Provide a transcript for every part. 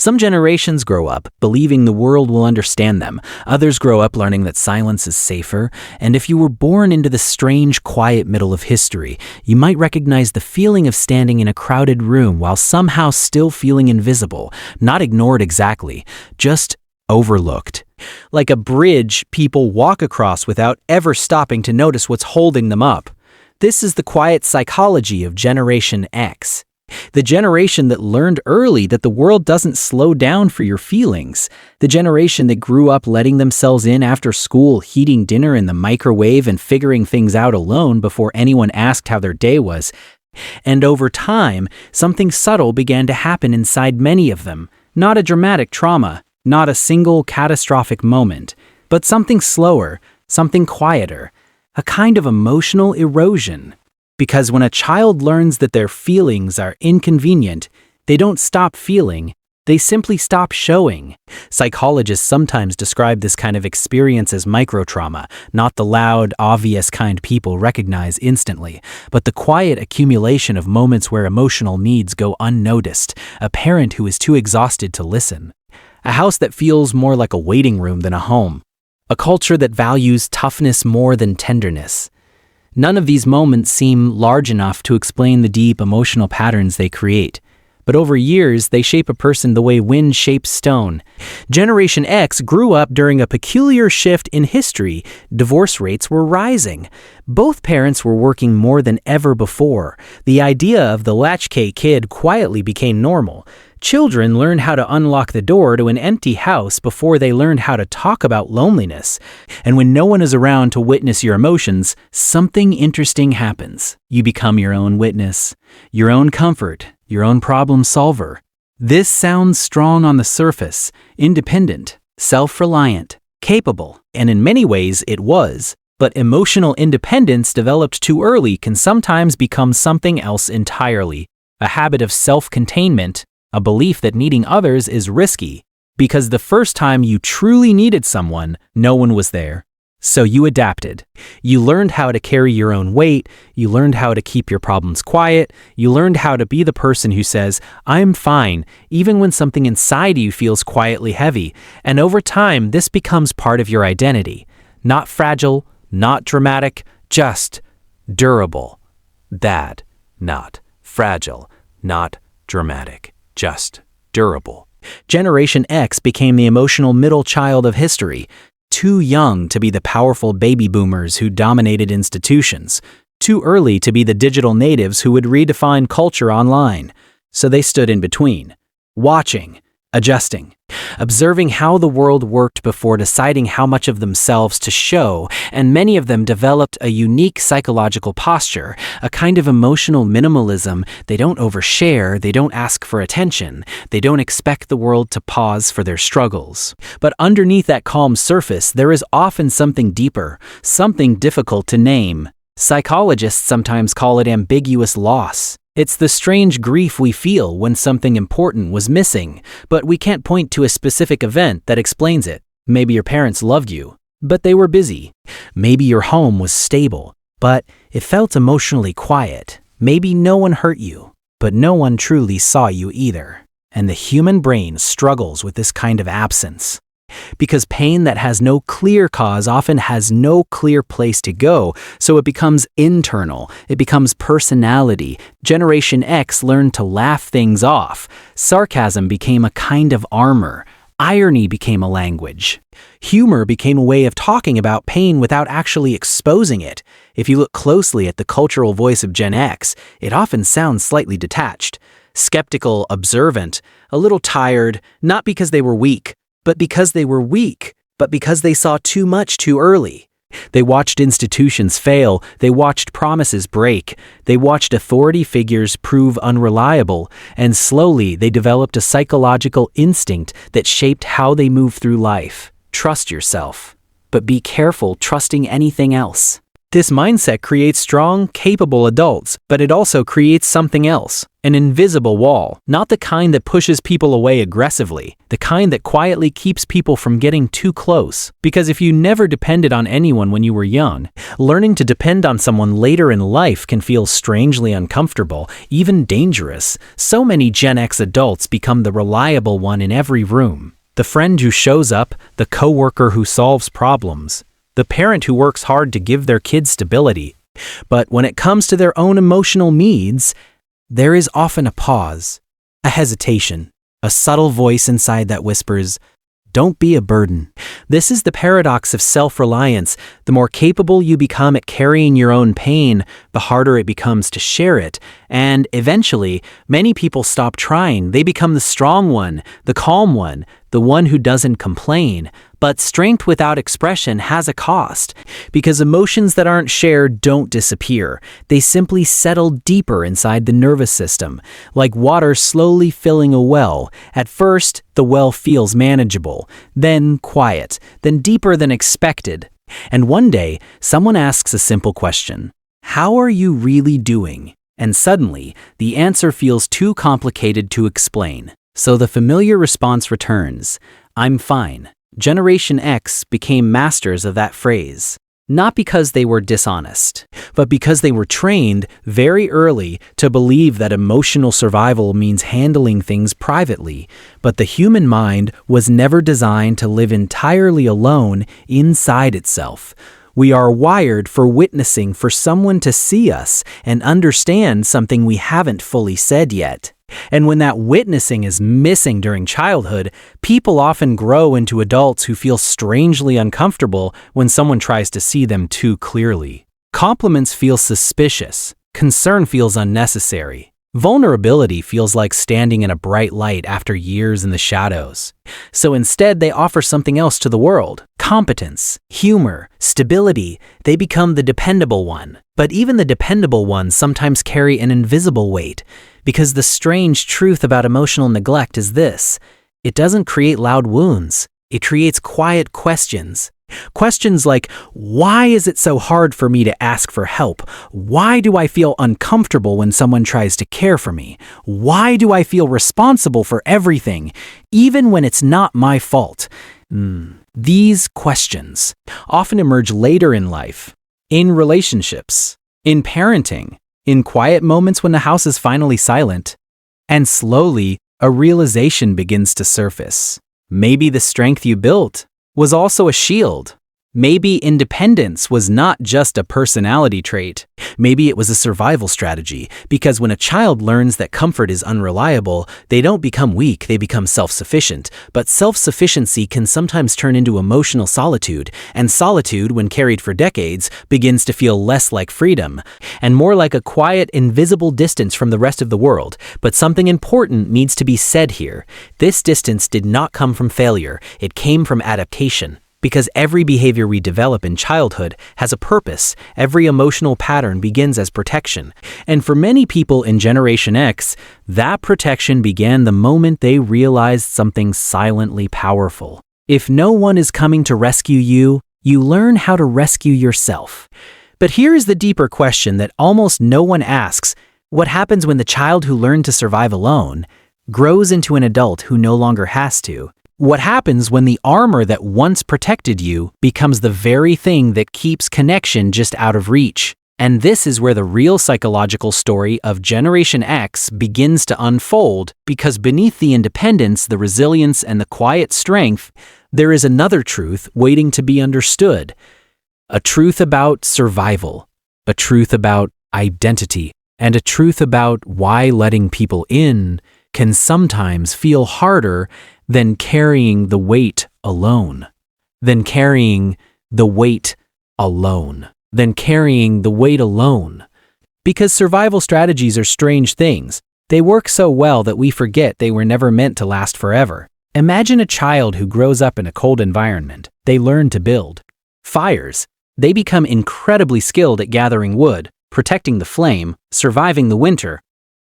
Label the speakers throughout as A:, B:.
A: Some generations grow up believing the world will understand them. Others grow up learning that silence is safer. And if you were born into the strange, quiet middle of history, you might recognize the feeling of standing in a crowded room while somehow still feeling invisible, not ignored exactly, just overlooked. Like a bridge people walk across without ever stopping to notice what's holding them up. This is the quiet psychology of Generation X. The generation that learned early that the world doesn't slow down for your feelings. The generation that grew up letting themselves in after school, heating dinner in the microwave and figuring things out alone before anyone asked how their day was. And over time, something subtle began to happen inside many of them. Not a dramatic trauma, not a single catastrophic moment, but something slower, something quieter, a kind of emotional erosion. Because when a child learns that their feelings are inconvenient, they don't stop feeling, they simply stop showing. Psychologists sometimes describe this kind of experience as microtrauma, not the loud, obvious kind people recognize instantly, but the quiet accumulation of moments where emotional needs go unnoticed, a parent who is too exhausted to listen, a house that feels more like a waiting room than a home, a culture that values toughness more than tenderness. None of these moments seem large enough to explain the deep emotional patterns they create. But over years, they shape a person the way wind shapes stone. Generation X grew up during a peculiar shift in history. Divorce rates were rising. Both parents were working more than ever before. The idea of the latchkey kid quietly became normal. Children learned how to unlock the door to an empty house before they learned how to talk about loneliness. And when no one is around to witness your emotions, something interesting happens. You become your own witness, your own comfort, your own problem solver. This sounds strong on the surface, independent, self-reliant, capable, and in many ways it was. But emotional independence developed too early can sometimes become something else entirely, a habit of self-containment, a belief that needing others is risky, because the first time you truly needed someone, no one was there. So you adapted. You learned how to carry your own weight, you learned how to keep your problems quiet, you learned how to be the person who says, "I'm fine," even when something inside you feels quietly heavy. And over time, this becomes part of your identity. Not fragile, not dramatic, just durable. That, not fragile, not dramatic. Just durable. Generation X became the emotional middle child of history, too young to be the powerful baby boomers who dominated institutions, too early to be the digital natives who would redefine culture online. So they stood in between, watching, adjusting, observing how the world worked before deciding how much of themselves to show, and many of them developed a unique psychological posture, a kind of emotional minimalism. They don't overshare, they don't ask for attention, they don't expect the world to pause for their struggles. But underneath that calm surface, there is often something deeper, something difficult to name. Psychologists sometimes call it ambiguous loss. It's the strange grief we feel when something important was missing, but we can't point to a specific event that explains it. Maybe your parents loved you, but they were busy. Maybe your home was stable, but it felt emotionally quiet. Maybe no one hurt you, but no one truly saw you either. And the human brain struggles with this kind of absence. Because pain that has no clear cause often has no clear place to go, so it becomes internal, it becomes personality. Generation X learned to laugh things off. Sarcasm became a kind of armor. Irony became a language. Humor became a way of talking about pain without actually exposing it. If you look closely at the cultural voice of Gen X, it often sounds slightly detached, skeptical, observant, a little tired, not because they were weak, but because they were weak, but because they saw too much too early. They watched institutions fail, they watched promises break, they watched authority figures prove unreliable, and slowly they developed a psychological instinct that shaped how they move through life. Trust yourself, but be careful trusting anything else. This mindset creates strong, capable adults, but it also creates something else, an invisible wall, not the kind that pushes people away aggressively, the kind that quietly keeps people from getting too close. Because if you never depended on anyone when you were young, learning to depend on someone later in life can feel strangely uncomfortable, even dangerous. So many Gen X adults become the reliable one in every room. The friend who shows up, the coworker who solves problems, the parent who works hard to give their kids stability. But when it comes to their own emotional needs, there is often a pause, a hesitation, a subtle voice inside that whispers, "Don't be a burden." This is the paradox of self-reliance. The more capable you become at carrying your own pain, the harder it becomes to share it. And eventually, many people stop trying. They become the strong one, the calm one, the one who doesn't complain. But strength without expression has a cost, because emotions that aren't shared don't disappear. They simply settle deeper inside the nervous system, like water slowly filling a well. At first, the well feels manageable, then quiet, then deeper than expected. And one day, someone asks a simple question: "How are you really doing?" And suddenly, the answer feels too complicated to explain. So the familiar response returns: "I'm fine." Generation X became masters of that phrase, not because they were dishonest, but because they were trained very early to believe that emotional survival means handling things privately. But the human mind was never designed to live entirely alone inside itself. We are wired for witnessing, for someone to see us and understand something we haven't fully said yet. And when that witnessing is missing during childhood, people often grow into adults who feel strangely uncomfortable when someone tries to see them too clearly. Compliments feel suspicious. Concern feels unnecessary. Vulnerability feels like standing in a bright light after years in the shadows. So instead, they offer something else to the world: competence, humor, stability. They become the dependable one. But even the dependable ones sometimes carry an invisible weight, because the strange truth about emotional neglect is this: it doesn't create loud wounds. It creates quiet questions. Questions like, why is it so hard for me to ask for help? Why do I feel uncomfortable when someone tries to care for me? Why do I feel responsible for everything, even when it's not my fault? These questions often emerge later in life, in relationships, in parenting, in quiet moments when the house is finally silent. And slowly, a realization begins to surface. Maybe the strength you built was also a shield. Maybe independence was not just a personality trait. Maybe it was a survival strategy, because when a child learns that comfort is unreliable, they don't become weak, they become self-sufficient. But self-sufficiency can sometimes turn into emotional solitude, and solitude, when carried for decades, begins to feel less like freedom, and more like a quiet, invisible distance from the rest of the world. But something important needs to be said here. This distance did not come from failure, it came from adaptation. Because every behavior we develop in childhood has a purpose. Every emotional pattern begins as protection. And for many people in Generation X, that protection began the moment they realized something silently powerful. If no one is coming to rescue you, you learn how to rescue yourself. But here is the deeper question that almost no one asks. What happens when the child who learned to survive alone grows into an adult who no longer has to? What happens when the armor that once protected you becomes the very thing that keeps connection just out of reach? And this is where the real psychological story of Generation X begins to unfold, because beneath the independence, the resilience, and the quiet strength, there is another truth waiting to be understood. A truth about survival, a truth about identity, and a truth about why letting people in can sometimes feel harder than carrying the weight alone. Than carrying the weight alone. Than carrying the weight alone. Because survival strategies are strange things. They work so well that we forget they were never meant to last forever. Imagine a child who grows up in a cold environment. They learn to build fires. They become incredibly skilled at gathering wood, protecting the flame, surviving the winter.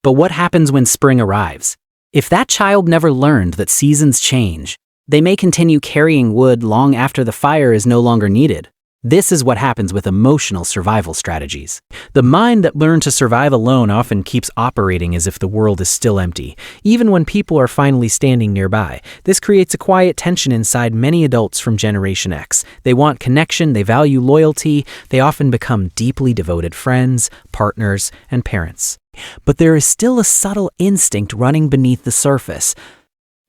A: But what happens when spring arrives? If that child never learned that seasons change, they may continue carrying wood long after the fire is no longer needed. This is what happens with emotional survival strategies. The mind that learned to survive alone often keeps operating as if the world is still empty, even when people are finally standing nearby. This creates a quiet tension inside many adults from Generation X. They want connection, they value loyalty, they often become deeply devoted friends, partners, and parents. But there is still a subtle instinct running beneath the surface.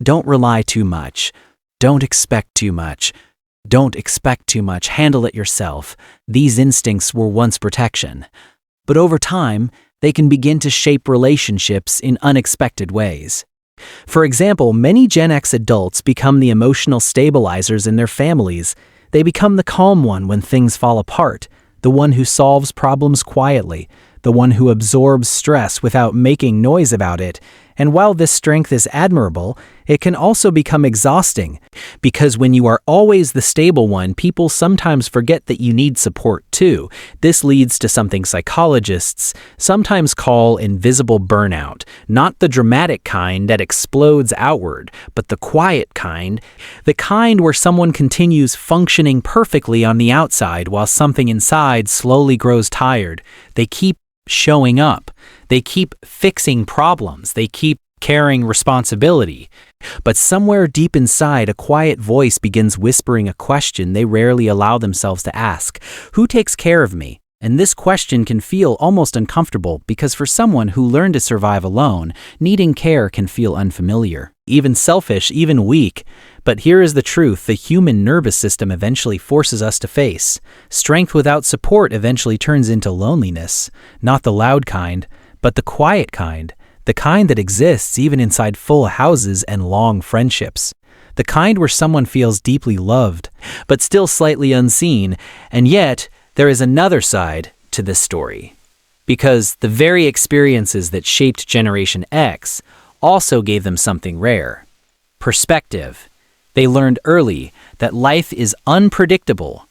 A: Don't rely too much. Don't expect too much. Don't expect too much, handle it yourself. These instincts were once protection. But over time, they can begin to shape relationships in unexpected ways. For example, many Gen X adults become the emotional stabilizers in their families. They become the calm one when things fall apart, the one who solves problems quietly, the one who absorbs stress without making noise about it. And while this strength is admirable, it can also become exhausting, because when you are always the stable one, people sometimes forget that you need support too. This leads to something psychologists sometimes call invisible burnout, not the dramatic kind that explodes outward, but the quiet kind, the kind where someone continues functioning perfectly on the outside while something inside slowly grows tired. They keep showing up. They keep fixing problems. They keep carrying responsibility. But somewhere deep inside, a quiet voice begins whispering a question they rarely allow themselves to ask. Who takes care of me? And this question can feel almost uncomfortable because for someone who learned to survive alone, needing care can feel unfamiliar, even selfish, even weak. But here is the truth the human nervous system eventually forces us to face. Strength without support eventually turns into loneliness, not the loud kind, but the quiet kind, the kind that exists even inside full houses and long friendships. The kind where someone feels deeply loved, but still slightly unseen, and yet there is another side to this story. Because the very experiences that shaped Generation X also gave them something rare. Perspective. They learned early that life is unpredictable,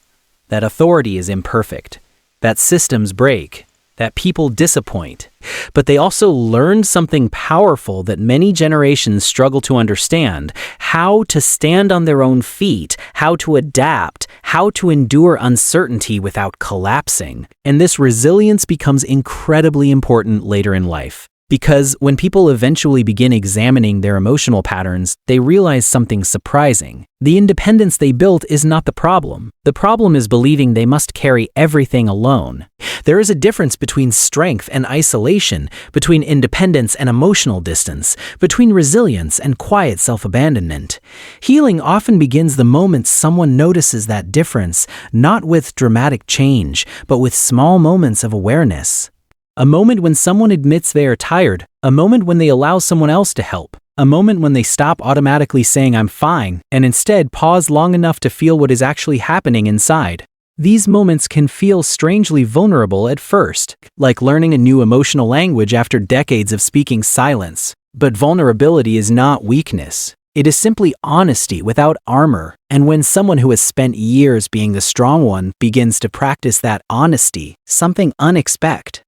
A: that authority is imperfect, that systems break, that people disappoint. But they also learned something powerful that many generations struggle to understand: how to stand on their own feet, how to adapt, how to endure uncertainty without collapsing. And this resilience becomes incredibly important later in life. Because when people eventually begin examining their emotional patterns, they realize something surprising. The independence they built is not the problem. The problem is believing they must carry everything alone. There is a difference between strength and isolation, between independence and emotional distance, between resilience and quiet self-abandonment. Healing often begins the moment someone notices that difference, not with dramatic change, but with small moments of awareness. A moment when someone admits they are tired, a moment when they allow someone else to help, a moment when they stop automatically saying "I'm fine" and instead pause long enough to feel what is actually happening inside. These moments can feel strangely vulnerable at first, like learning a new emotional language after decades of speaking silence. But vulnerability is not weakness. It is simply honesty without armor. And when someone who has spent years being the strong one begins to practice that honesty, something unexpected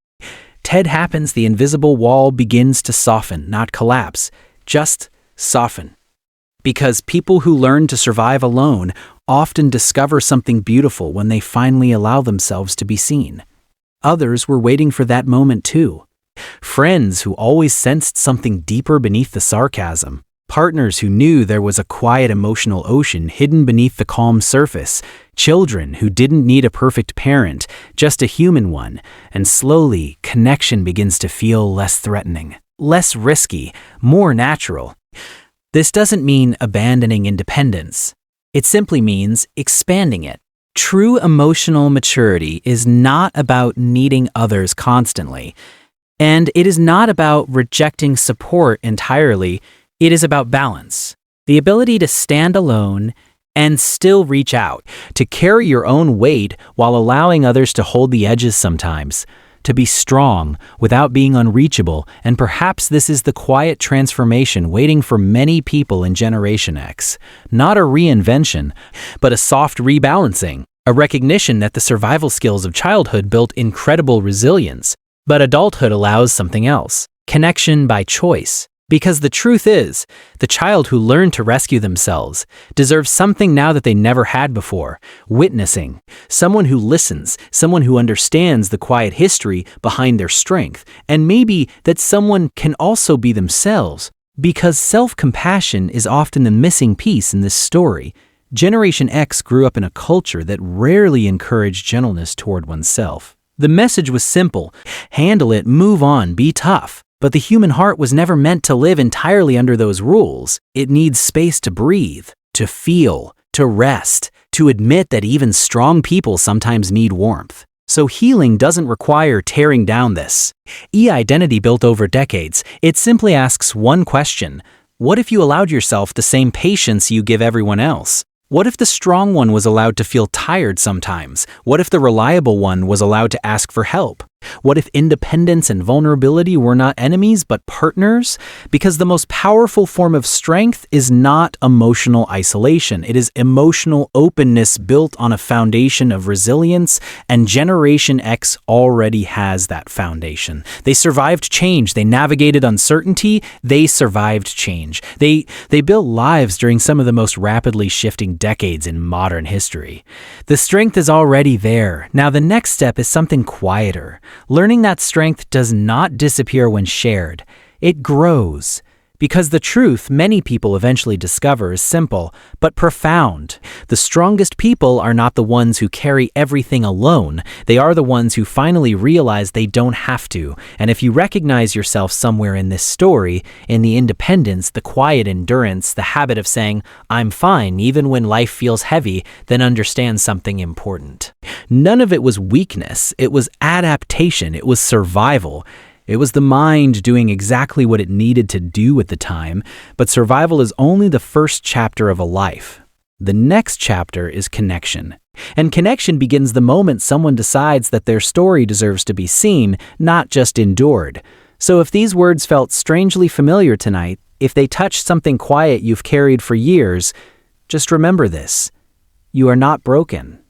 A: happens. The invisible wall begins to soften, not collapse, just soften. Because people who learn to survive alone often discover something beautiful when they finally allow themselves to be seen. Others were waiting for that moment too. Friends who always sensed something deeper beneath the sarcasm. Partners who knew there was a quiet emotional ocean hidden beneath the calm surface. Children who didn't need a perfect parent, just a human one. And slowly, connection begins to feel less threatening, less risky, more natural. This doesn't mean abandoning independence. It simply means expanding it. True emotional maturity is not about needing others constantly. And it is not about rejecting support entirely. It is about balance, the ability to stand alone and still reach out, to carry your own weight while allowing others to hold the edges sometimes, to be strong without being unreachable. And perhaps this is the quiet transformation waiting for many people in Generation X. Not a reinvention, but a soft rebalancing, a recognition that the survival skills of childhood built incredible resilience, but adulthood allows something else: connection by choice. Because the truth is, the child who learned to rescue themselves deserves something now that they never had before: witnessing. Someone who listens, someone who understands the quiet history behind their strength, and maybe that someone can also be themselves. Because self-compassion is often the missing piece in this story. Generation X grew up in a culture that rarely encouraged gentleness toward oneself. The message was simple: handle it, move on, be tough. But the human heart was never meant to live entirely under those rules. It needs space to breathe, to feel, to rest, to admit that even strong people sometimes need warmth. So healing doesn't require tearing down this identity built over decades. It simply asks one question: what if you allowed yourself the same patience you give everyone else? What if the strong one was allowed to feel tired sometimes? What if the reliable one was allowed to ask for help? What if independence and vulnerability were not enemies but partners? Because the most powerful form of strength is not emotional isolation. It is emotional openness built on a foundation of resilience, and Generation X already has that foundation. They survived change. They navigated uncertainty. They survived change. They built lives during some of the most rapidly shifting decades in modern history. The strength is already there. Now the next step is something quieter. Learning that strength does not disappear when shared. It grows. Because the truth many people eventually discover is simple, but profound. The strongest people are not the ones who carry everything alone. They are the ones who finally realize they don't have to. And if you recognize yourself somewhere in this story, in the independence, the quiet endurance, the habit of saying, "I'm fine," even when life feels heavy, then understand something important. None of it was weakness. It was adaptation. It was survival. It was the mind doing exactly what it needed to do at the time, but survival is only the first chapter of a life. The next chapter is connection. And connection begins the moment someone decides that their story deserves to be seen, not just endured. So if these words felt strangely familiar tonight, if they touched something quiet you've carried for years, just remember this: you are not broken.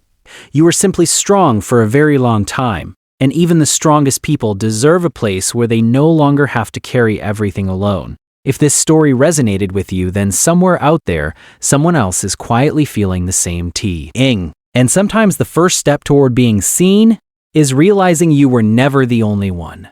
A: You were simply strong for a very long time. And even the strongest people deserve a place where they no longer have to carry everything alone. If this story resonated with you, then somewhere out there, someone else is quietly feeling the same thing. And sometimes the first step toward being seen is realizing you were never the only one.